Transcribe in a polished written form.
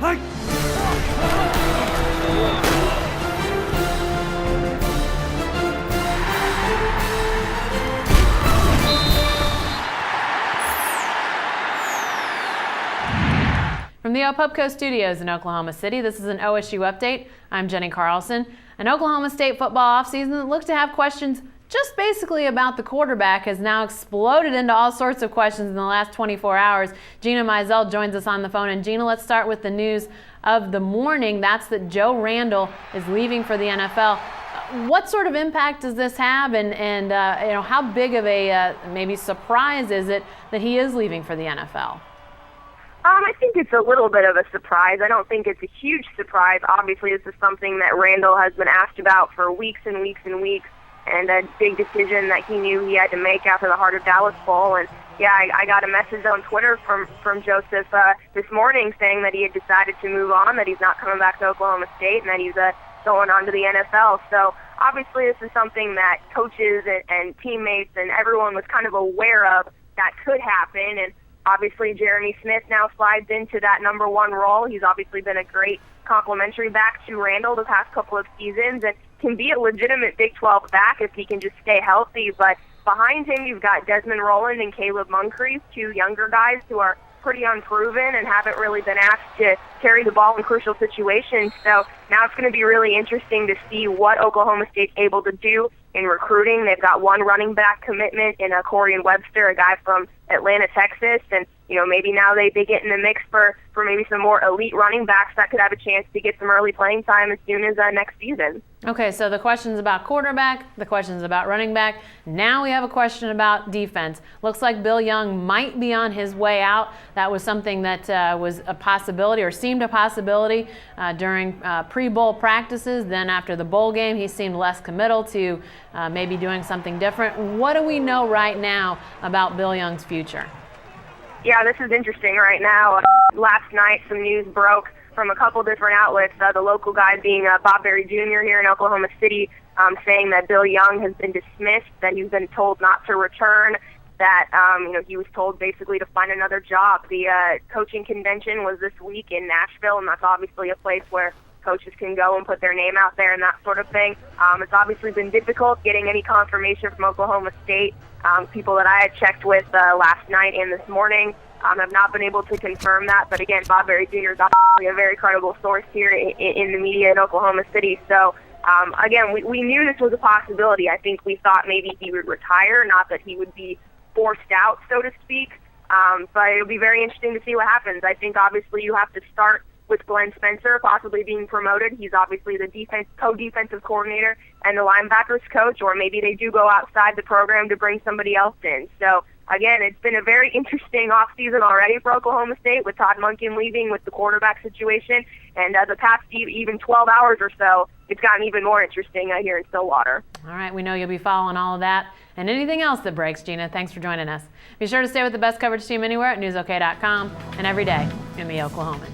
From the Opupco Studios in Oklahoma City, this is an OSU update. I'm Jenny Carlson. An Oklahoma State football offseason that looked to have questions just basically about the quarterback has now exploded into all sorts of questions in the last 24 hours. Gina Mizell joins us on the phone. And Gina, let's start with the news of the morning. That's that Joe Randle is leaving for the NFL. What sort of impact does this have, and how big of a maybe surprise is it that he is leaving for the NFL? I think it's a little bit of a surprise. I don't think it's a huge surprise. Obviously, this is something that Randle has been asked about for weeks and weeks and weeks, and a big decision that he knew he had to make after the Heart of Dallas Bowl. And yeah, I got a message on Twitter from Joseph this morning saying that he had decided to move on, that he's not coming back to Oklahoma State, and that he's going on to the NFL. So obviously this is something that coaches and teammates and everyone was kind of aware of that could happen. And obviously Jeremy Smith now slides into that number one role. He's obviously been a great complimentary back to Randle the past couple of seasons and can be a legitimate Big 12 back if he can just stay healthy. But behind him, you've got Desmond Rowland and Caleb Moncrief, two younger guys who are pretty unproven and haven't really been asked to carry the ball in crucial situations. So now it's going to be really interesting to see what Oklahoma State's able to do in recruiting. They've got one running back commitment in Corian Webster, a guy from Atlanta, Texas, and maybe now they get in the mix for maybe some more elite running backs that could have a chance to get some early playing time as soon as next season. Okay, so the questions about quarterback, the questions about running back. Now we have a question about defense. Looks like Bill Young might be on his way out. That was something that was a possibility or seemed a possibility during pre-bowl practices. Then after the bowl game, he seemed less committal to maybe doing something different. What do we know right now about Bill Young's future? Yeah, this is interesting right now. Last night, some news broke from a couple different outlets, the local guy being Bob Berry Jr. here in Oklahoma City, saying that Bill Young has been dismissed, that he's been told not to return, that he was told basically to find another job. The coaching convention was this week in Nashville, and that's obviously a place where coaches can go and put their name out there and that sort of thing. It's obviously been difficult getting any confirmation from Oklahoma State. People that I had checked with last night and this morning have not been able to confirm that. But again, Bob Berry Jr. is obviously a very credible source here in the media in Oklahoma City. So again, we knew this was a possibility. I think we thought maybe he would retire, not that he would be forced out, so to speak. But it'll be very interesting to see what happens. I think obviously you have to start with Glenn Spencer possibly being promoted. He's obviously the co-defensive coordinator and the linebackers coach, or maybe they do go outside the program to bring somebody else in. So again, it's been a very interesting offseason already for Oklahoma State with Todd Monken leaving, with the quarterback situation, and the past even 12 hours or so, it's gotten even more interesting here in Stillwater. All right, we know you'll be following all of that and anything else that breaks. Gina, thanks for joining us. Be sure to stay with the best coverage team anywhere at newsok.com and every day in the Oklahoman.